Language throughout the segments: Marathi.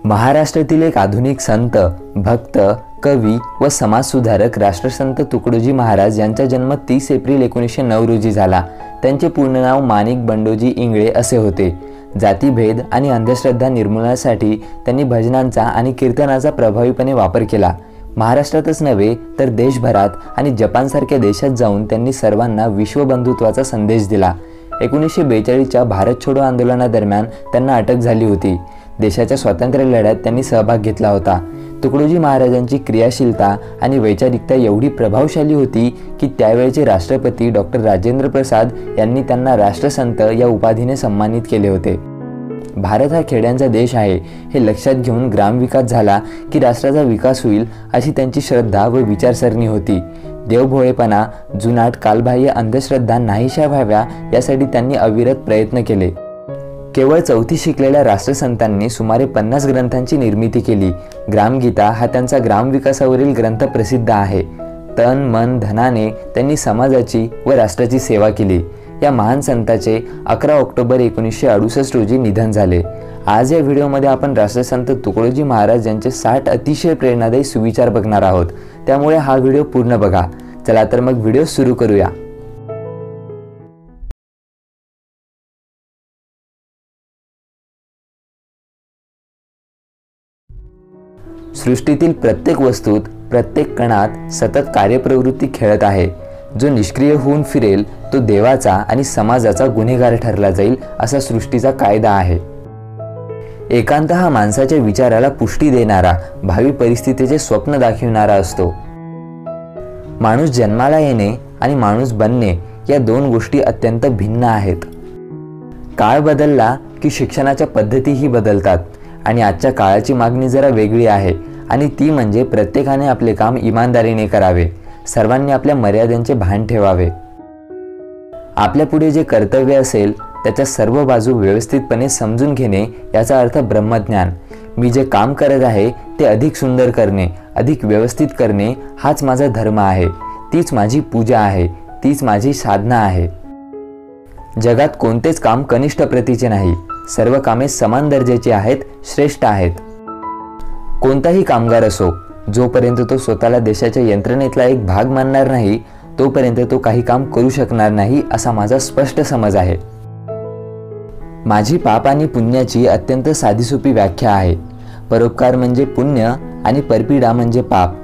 महाराष्ट्रातील एक आधुनिक संत, भक्त, कवी व समाजसुधारक राष्ट्रसंत तुकडोजी महाराज यांचा जन्म 30 एप्रिल 1909 रोजी झाला। त्यांचे पूर्ण नाव माणिक बंडोजी इंगळे असे होते। जातीभेद आणि अंधश्रद्धा निर्मूलनासाठी त्यांनी भजनांचा आणि कीर्तनाचा प्रभावीपणे वापर केला। महाराष्ट्रातच नव्हे तर देशभरात आणि जपानसारख्या देशात जाऊन त्यांनी सर्वांना विश्वबंधुत्वाचा संदेश दिला। 1942च्या भारत छोडो आंदोलनादरम्यान त्यांना अटक झाली होती। देशाच्या स्वातंत्र्य लढ्यात त्यांनी सहभाग घेतला होता। तुकडोजी महाराजांची क्रियाशीलता आणि वैचारिकता एवढी प्रभावशाली होती की त्यावेळचे राष्ट्रपती डॉक्टर राजेंद्र प्रसाद यांनी त्यांना राष्ट्रसंत या उपाधीने सन्मानित केले होते। भारत हा खेड्यांचा देश आहे हे लक्षात घेऊन ग्रामविकास झाला की राष्ट्राचा विकास होईल अशी त्यांची श्रद्धा व विचारसरणी होती। देवभोळेपणा, जुनाट, कालबाह्य अंधश्रद्धा नाहीशा व्हाव्या यासाठी त्यांनी अविरत प्रयत्न केले। केवळ 4थी शिकलेल्या राष्ट्रसंतांनी सुमारे 50 ग्रंथांची निर्मिती केली। ग्रामगीता हा त्यांचा ग्रामविकासावरील ग्रंथ प्रसिद्ध आहे। तन मन धनाने त्यांनी समाजाची व राष्ट्राची सेवा केली। या महान संताचे 11 ऑक्टोबर 1968 रोजी निधन झाले। आज या व्हिडिओमध्ये आपण राष्ट्रसंत तुकडोजी महाराज यांचे 60 अतिशय प्रेरणादायी सुविचार बघणार आहोत, त्यामुळे हा व्हिडिओ पूर्ण बघा। चला तर मग व्हिडिओ सुरू करूया। सृष्टीतील प्रत्येक वस्तूत, प्रत्येक कणात सतत कार्यप्रवृत्ती खेळत आहे। जो निष्क्रिय होऊन फिरेल तो देवाचा आणि समाजाचा गुन्हेगार ठरला जाईल असा सृष्टीचा कायदा आहे। एकांत हा माणसाच्या विचाराला पुष्टी देणारा, भावी परिस्थितीचे स्वप्न दाखविणारा असतो। माणूस जन्माला येणे आणि माणूस बनणे या दोन गोष्टी अत्यंत भिन्न आहेत। काळ बदलला की शिक्षणाच्या पद्धतीही बदलतात आणि आजच्या काळाची मागणी जरा वेगळी आहे आणि ती म्हणजे प्रत्येकाने आपले काम इमानदारीने करावे, सर्वांनी आपल्या मर्यादांचे भान ठेवावे। आपल्या पुढे जे कर्तव्य असेल त्याच्या सर्व बाजू व्यवस्थितपणे समजून घेणे याचा अर्थ ब्रह्मज्ञान। मी जे काम करत आहे ते अधिक सुंदर करणे, अधिक व्यवस्थित करणे हाच माझा धर्म आहे, तीच माझी पूजा आहे, तीच माझी साधना आहे। जगात कोणतेच काम कनिष्ठ प्रतीचे नाही, सर्व कामे समान दर्जाची आहेत, श्रेष्ठ आहेत। कोणताही कामगार असो, जोपर्यंत तो स्वतःला देशाच्या यंत्रणेतला एक भाग मानणार नाही तोपर्यंत तो काही काम करू शकणार नाही असा माझा स्पष्ट समज आहे। माझी पाप आणि पुण्याची अत्यंत साधीसोपी व्याख्या आहे। परोपकार म्हणजे पुण्य आणि परपीडा म्हणजे पाप।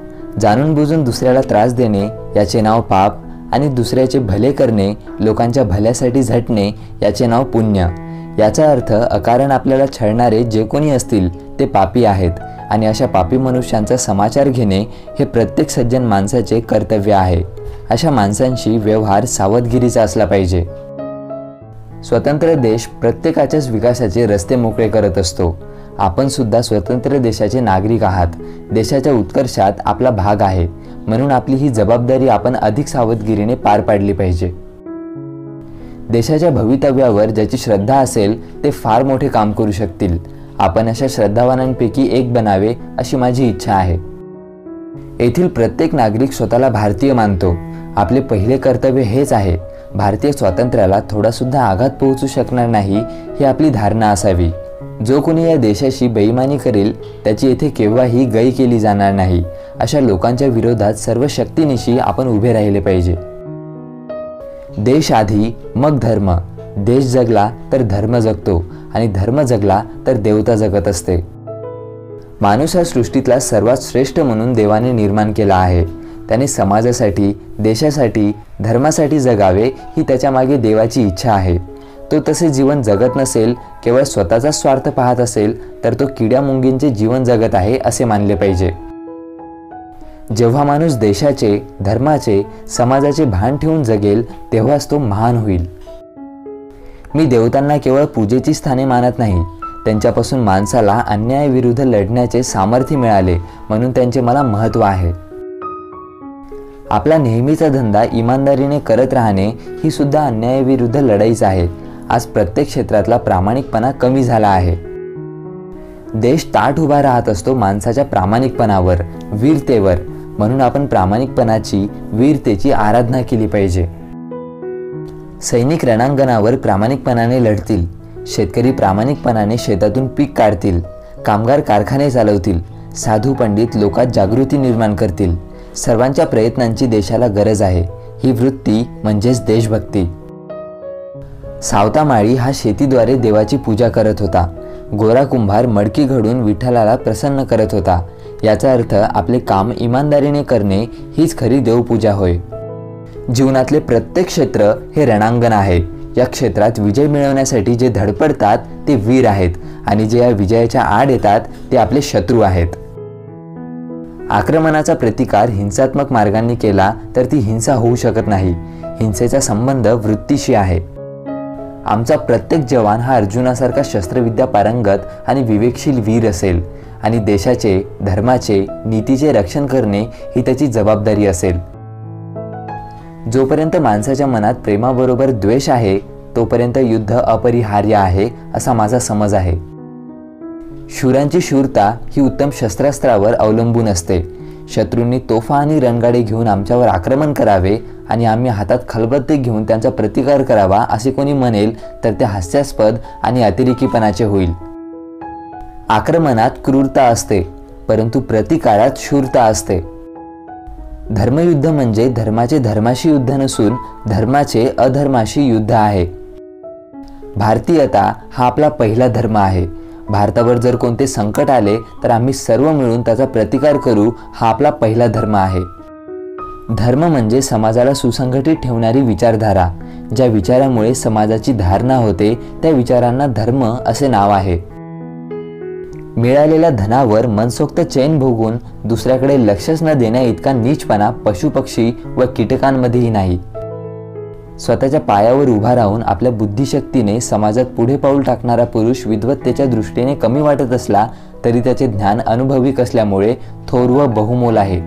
जाणून बुजून दुसऱ्याला त्रास देणे याचे नाव पाप आणि दुसऱ्याचे भले करणे, लोकांच्या भल्यासाठी झटणे याचे नाव पुण्य। याचा अर्थ अकारण आपल्याला छळणारे जे कोणी असतील ते पापी आहेत आणि अशा पापी मनुष्यांचा समाचार घेणे हे प्रत्येक सज्जन माणसाचे कर्तव्य आहे। अशा माणसांशी व्यवहार सावधगिरीचा असला पाहिजे। स्वतंत्र देश प्रत्येकाच्याच विकासाचे रस्ते मोकळे करत असतो। आपण सुद्धा स्वतंत्र देशाचे नागरिक आहात। देशाच्या उत्कर्षात आपला भाग आहे, म्हणून आपली ही जबाबदारी आपण अधिक सावधगिरीने पार पाडली पाहिजे। देशाच्या भवितव्यावर ज्याची श्रद्धा असेल ते फार मोठे काम करू शकतील। आपण अशा श्रद्धावानांपैकी एक बनावे अशी माझी इच्छा आहे। येथील प्रत्येक नागरिक स्वतःला भारतीय मानतो। आपले पहिले कर्तव्य हेच आहे। भारतीय स्वातंत्र्याला थोडा सुद्धा आघात पोहोचू शकणार नाही ही आपली धारणा असावी। जो कोणी या देशाशी बेईमानी करेल त्याची येथे केव्हाही गय केली जाणार नाही। अशा लोकांच्या विरोधात सर्व शक्तीनिशी आपण उभे राहिले पाहिजे। देश आधी मग धर्म। देश जगला तर धर्म जगतो आणि धर्म जगला तर देवता जगत असते। माणूस हा सृष्टीतला सर्वात श्रेष्ठ म्हणून देवाने निर्माण केला आहे। त्याने समाजासाठी, देशासाठी, धर्मासाठी जगावे ही त्याच्या मागे देवाची इच्छा आहे। तो तसे जीवन जगत नसेल, केवळ स्वतःचा स्वार्थ पाहत असेल तर तो किड्या मुंगींचे जीवन जगत आहे असे मानले पाहिजे। जेव्हा माणूस देशाचे, धर्माचे, समाजाचे भान ठेवून जगेल तेव्हाच तो महान होईल। मी देवतांना केवळ पूजेची स्थाने मानत नाही, त्यांच्यापासून माणसाला अन्यायाविरुद्ध लढण्याचे सामर्थ्य मिळाले म्हणून त्यांचे मला महत्त्व आहे। आपला नेहमीचा धंदा इमानदारीने करत राहणे ही सुद्धा अन्यायाविरुद्ध लढाईच आहे। आज प्रत्येक क्षेत्रातला प्रामाणिकपणा कमी झाला आहे। देश ताठ उभा राहत असतो माणसाच्या प्रामाणिकपणावर, वीरतेवर, म्हणून आपण प्रामाणिकपणाची, वीरतेची आराधना केली पाहिजे। सैनिक रणांगणावर प्रामाणिकपणाने लढतील, शेतकरी प्रामाणिकपणाने शेतातून पीक काढतील, कामगार कारखाने चालवतील, साधू पंडित लोकात जागृती निर्माण करतील. सर्वांच्या प्रयत्नांची देशाला गरज आहे. ही वृत्ती म्हणजेच देशभक्ती. सावता माळी हा शेतीद्वारे देवाची पूजा करत होता. गोरा कुंभार मडकी घडून विठ्ठलाला प्रसन्न करत होता. याचा अर्थ आपले काम इमानदारीने करणे हीच खरी देवपूजा होय. जीवनातले प्रत्येक क्षेत्र हे रणांगण आहे. या क्षेत्रात विजय मिळवण्यासाठी जे धडपडतात ते वीर आहेत आणि जे या विजयाच्या आड येतात ते आपले शत्रू आहेत. आक्रमणाचा प्रतिकार हिंसात्मक मार्गांनी केला तर ती हिंसा होऊ शकत नाही. हिंसेचा संबंध वृत्तीशी आहे. आमचा प्रत्येक जवान हा अर्जुनासारखा शस्त्रविद्या पारंगत आणि विवेकशील वीर असेल आणि देशाचे, धर्माचे, नीतीचे रक्षण करणे ही त्याची जबाबदारी असेल. जोपर्यंत माणसाच्या मनात प्रेमाबरोबर द्वेष आहे तोपर्यंत युद्ध अपरिहार्य आहे असा माझा समज आहे. शूरांची शूरता ही उत्तम शस्त्रास्त्रावर अवलंबून असते. शत्रूंनी तोफा आणि रणगाडे घेऊन आमच्यावर आक्रमण करावे आणि आम्ही हातात खलबत्ते घेऊन त्यांचा प्रतिकार करावा असे कोणी म्हणेल तर ते हास्यास्पद आणि अतिरेकीपणाचे होईल. आक्रमणात क्रूरता असते परंतु प्रतिकारात शूरता असते. धर्मयुद्ध म्हणजे धर्माचे धर्माशी युद्ध नसून धर्माचे अधर्माशी युद्ध आहे. भारतीयता हा आपला पहिला धर्म आहे. भारतावर जर कोणते संकट आले तर आम्ही सर्व मिळून त्याचा प्रतिकार करू हा आपला पहिला धर्म आहे. धर्म म्हणजे समाजाला सुसंघटित ठेवणारी विचारधारा. ज्या विचारामुळे समाजाची धारणा होते त्या विचारांना धर्म असे नाव आहे. मिळालेल्या धनावर मनसोक्त चैन भोगून दुसऱ्याकडे लक्षच न देण्या इतका नीचपणा पशुपक्षी व कीटकांमध्येही नाही. स्वतःच्या पायावर उभा राहून आपल्या बुद्धिशक्तीने समाजात पुढे पाऊल टाकणारा पुरुष विद्वत्तेच्या दृष्टीने कमी वाटत असला तरी त्याचे ज्ञान अनुभविक असल्यामुळे थोर व बहुमोल आहे.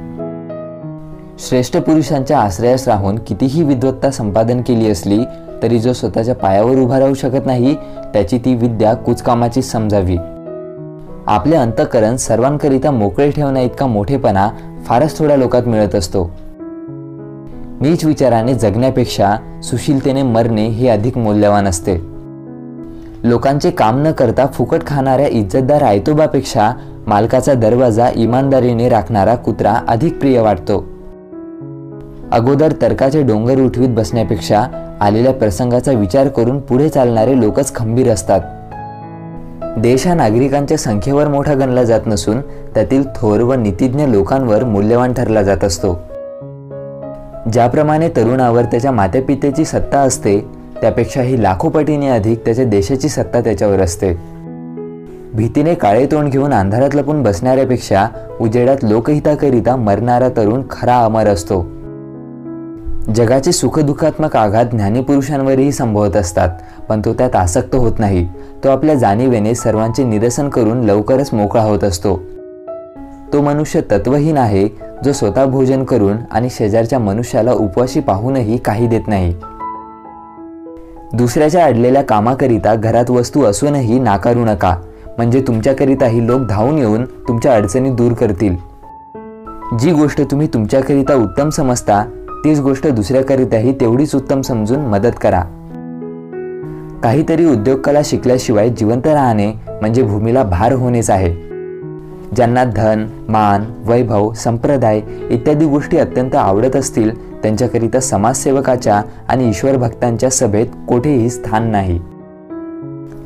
श्रेष्ठ पुरुषांच्या आश्रयास राहून कितीही विद्वत्ता संपादन केली असली तरी जो स्वतःच्या पायावर उभा राहू शकत नाही त्याची ती विद्या कुचकामाची समजावी. आपले अंतःकरण सर्वांकरिता मोकळे ठेवण्या इतका मोठेपणा फारच थोड्या लोकात मिळत असतो. नीच विचाराने जगण्यापेक्षा सुशीलतेने मरणे हे अधिक मौल्यवान असते. लोकांचे काम न करता फुकट खाणाऱ्या इज्जतदार आयतोबापेक्षा मालकाचा दरवाजा इमानदारीने राखणारा कुत्रा अधिक प्रिय वाटतो. अगोदर तर्काचे डोंगर उठवीत बसण्यापेक्षा आलेल्या प्रसंगाचा विचार करून पुढे चालणारे लोकच खंबीर असतात. देश हा नागरिकांच्या संख्येवर मोठा गणला जात नसून त्यातील थोर व नीतिज्ञ लोकांवर मूल्यवान ठरला जात असतो. ज्याप्रमाणे तरुणावर त्याच्या मातेपितेची सत्ता असते त्यापेक्षाही लाखो पटीने अधिक त्याच्या देशाची सत्ता त्याच्यावर असते. भीतीने काळे तोंड घेऊन अंधारात लपून बसणाऱ्यापेक्षा उजेडात लोकहिताकरिता मरणारा तरुण खरा अमर असतो. जगाचे सुखदुःखात्मक आघात ज्ञानीपुरुषांवरही संभवत असतात पण तो त्यात आसक्त होत नाही. तो आपल्या जाणीवेने सर्वांचे निरसन करून लवकरच मोकळा होत असतो. तो मनुष्य तत्वहीन आहे जो स्वतः भोजन करून आणि शेजारच्या मनुष्याला उपवाशी पाहूनही काही देत नाही. दुसऱ्याच्या अडलेल्या कामाकरिता घरात वस्तू असूनही नाकारू नका म्हणजे तुमच्याकरिताही लोक धावून येऊन तुमच्या अडचणी दूर करतील. जी गोष्ट तुम्ही तुमच्याकरिता उत्तम समजता तीच गोष्ट दुसऱ्याकरिताही तेवढीच उत्तम समजून मदत करा. काहीतरी उद्योगकला शिकल्याशिवाय जिवंत राहणे म्हणजे भूमीला भार होणेच आहे. ज्यांना धन, मान, वैभव, संप्रदाय इत्यादी गोष्टी अत्यंत आवडत असतील त्यांच्याकरिता समाजसेवकाच्या आणि ईश्वर भक्तांच्या सभेत कोठेही स्थान नाही.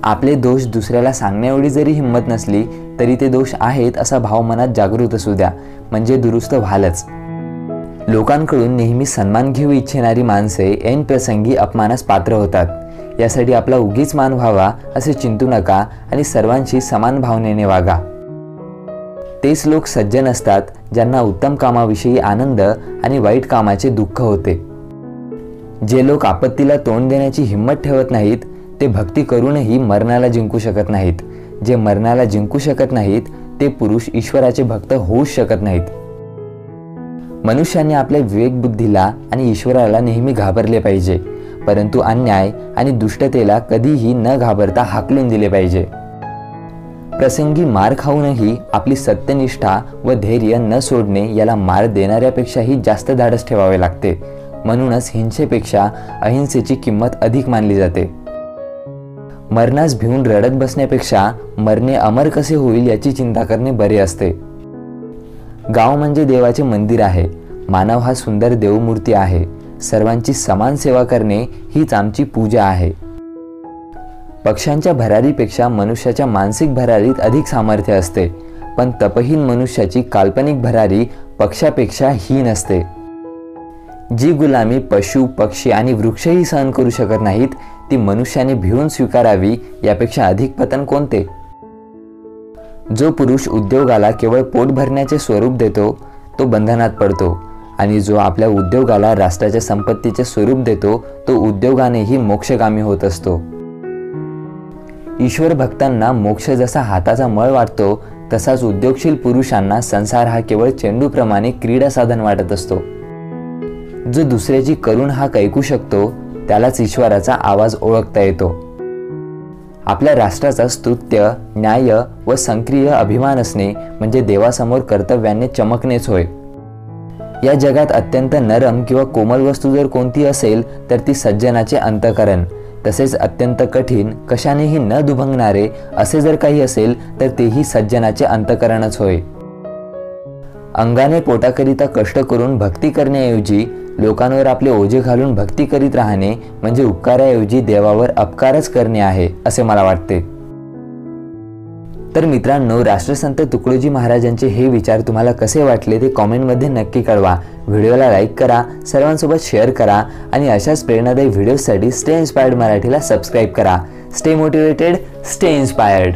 आपले दोष दुसऱ्याला सांगण्याएवढी जरी हिंमत नसली तरी ते दोष आहेत असा भाव मनात जागृत असू द्या म्हणजे दुरुस्त व्हालच. लोकांकडून नेहमी सन्मान घेऊ इच्छिणारी माणसे ऐन प्रसंगी अपमानास पात्र होतात. यासाठी आपला उगीच मान व्हावा असे चिंतू नका आणि सर्वांशी समान भावनेने वागा. तेच लोक सज्जन असतात ज्यांना उत्तम कामाविषयी आनंद आणि वाईट कामाचे दुःख होते. जे लोक आपत्तीला तोंड देण्याची हिंमत ठेवत नाहीत ते भक्ती करूनही मरणाला जिंकू शकत नाहीत. जे मरणाला जिंकू शकत नाहीत ते पुरुष ईश्वराचे भक्त होऊच शकत नाहीत. मनुष्याने आपल्या विवेकबुद्धीला आणि ईश्वराला नेहमी घाबरले पाहिजे परंतु अन्याय आणि दुष्टतेला कधीही न घाबरता हाकलून दिले पाहिजे. प्रसंगी मार खाऊनही आपली सत्यनिष्ठा व धैर्य न सोडणे याला मार देणाऱ्यापेक्षाही जास्त धाडस ठेवावे लागते. म्हणूनच हिंसेपेक्षा अहिंसेची किंमत अधिक मानली जाते. मरणास भिवून रडत बसण्यापेक्षा मरणे अमर कसे होईल याची चिंता करणे बरे असते. गाव म्हणजे देवाचे मंदिर आहे. मानव हा सुंदर देवमूर्ती आहे. सर्वांची समान सेवा करणे हीच आमची पूजा आहे. पक्ष्यांच्या भरारीपेक्षा मनुष्याच्या मानसिक भरारीत अधिक सामर्थ्य असते, पण तपहीन मनुष्याची काल्पनिक भरारी पक्षापेक्षा हीन असते. जी गुलामी पशु, पक्षी आणि वृक्षही सहन करू शकत नाहीत, ती मनुष्याने भिवून स्वीकारावी यापेक्षा अधिक पतन कोणते? जो पुरुष उद्योगाला केवळ पोट भरण्याचे स्वरूप देतो तो बंधनात पडतो, आणि जो आपल्या उद्योगाला राष्ट्राच्या संपत्तीचे स्वरूप देतो तो उद्योगानेही मोक्षगामी होत असतो. ईश्वर भक्तांना मोक्ष जसा हाताचा मळ वाटतो, तसाच उद्योगशील पुरुषांना संसार हा केवळ चेंडूप्रमाणे क्रीडा साधन वाटत असतो. जो दुसऱ्याची करुण हाक ऐकू शकतो त्यालाच ईश्वराचा आवाज ओळखता येतो. आपल्या राष्ट्राचा स्तुत्य, न्याय व सक्रिय अभिमान असणे म्हणजे देवासमोर कर्तव्याने चमकणेच होय. या जगात अत्यंत नरम किंवा कोमल वस्तू जर कोणती असेल तर ती सज्जनाचे अंतःकरण, तसेच अत्यंत कठीण, कशानेही न दुभंगणारे असे जर काही असेल तर तेही सज्जनाचे अंतःकरणच होय. अंगाने पोटाकरिता कष्ट करून भक्ती करण्याऐवजी लोकांवर आपले ओझे घालून भक्ती करीत राहणे म्हणजे उपकाराऐवजी देवावर अपकारच करणे आहे असे मला वाटते. तर मित्रांनो, राष्ट्रसंत तुकडोजी महाराजांचे हे विचार तुम्हाला कसे वाटले ते कॉमेंटमध्ये नक्की कळवा. व्हिडिओला लाईक करा, सर्वांसोबत शेअर करा आणि अशाच प्रेरणादायी व्हिडिओसाठी स्टे इन्स्पायर्ड मराठीला सबस्क्राईब करा. Stay motivated, stay inspired.